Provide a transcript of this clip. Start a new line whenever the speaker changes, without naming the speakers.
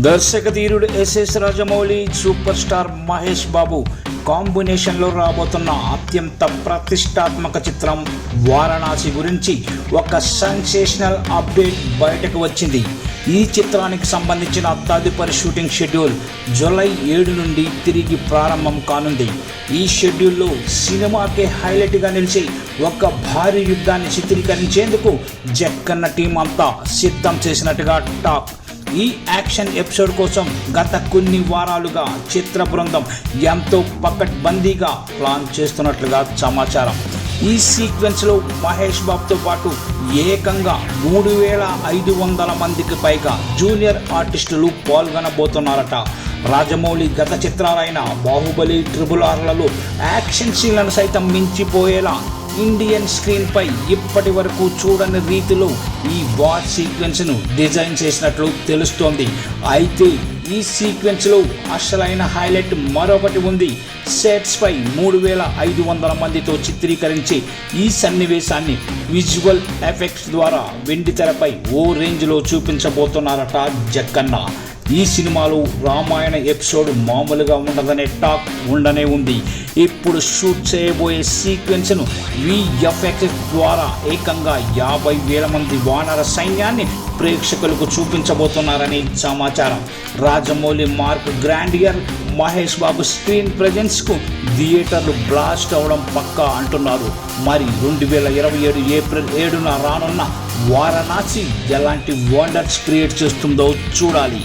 దర్శక ధీరుడు SS Rajamouli, super star Mahesh Babu కాంబినేషన్లో రాబోతున్న అత్యంత ప్రతిష్టాత్మక చిత్రం వారణాసి గురించి ఒక సెన్సేషనల్ అప్డేట్ బయటకు వచ్చింది. ఈ చిత్రానికి సంబంధించిన తదుపరి షూటింగ్ షెడ్యూల్ జూలై 7 నుండి తిరిగి ప్రారంభం కానుంది. ఈ షెడ్యూల్లో సినిమాకే హైలైట్గా నిలిచి ఒక భారీ యుద్ధాన్ని చిత్రీకరించేందుకు జక్కన్న టీం అంతా సిద్ధం చేసినట్టుగా టాక్. ఈ యాక్షన్ ఎపిసోడ్ కోసం గత కొన్ని వారాలుగా చిత్ర బృందం ఎంతో పకడ్బందీగా ప్లాన్ చేస్తున్నట్లుగా సమాచారం. ఈ సీక్వెన్స్లో మహేష్ బాబుతో పాటు ఏకంగా 3500 మందికి పైగా జూనియర్ ఆర్టిస్టులు పాల్గొనబోతున్నారట. రాజమౌళి గత చిత్రాలైన బాహుబలి, RRRలలో యాక్షన్ సీన్లను సైతం మించిపోయేలా ఇండియన్ స్క్రీన్ పై ఇప్పటి వరకు చూడని రీతిలో ఈ వార్ సీక్వెన్స్ను డిజైన్ చేసినట్లు తెలుస్తోంది. అయితే ఈ సీక్వెన్స్లో అసలైన హైలైట్ మరొకటి ఉంది. సెట్స్ పై 3500 మందితో చిత్రీకరించే ఈ సన్నివేశాన్ని విజువల్ ఎఫెక్ట్స్ ద్వారా వెండితెరపై ఓ రేంజ్లో చూపించబోతున్నారట జక్కన్న. ఈ సినిమాలో రామాయణ ఎపిసోడ్ మామూలుగా ఉండదనే టాక్ ఉండనే ఉంది. ఇప్పుడు షూట్ చేయబోయే సీక్వెన్స్ను VFX ద్వారా ఏకంగా 50,000 మంది వానర సైన్యాన్ని ప్రేక్షకులకు చూపించబోతున్నారని సమాచారం. Rajamouli mark grandeur, Mahesh Babu screen ప్రెజెన్స్కు థియేటర్లు బ్లాస్ట్ అవడం పక్కా అంటున్నారు. మరి 2027 ఏప్రిల్ 7న రానున్న వారణాసి ఎలాంటి వండర్స్ క్రియేట్ చేస్తుందో చూడాలి.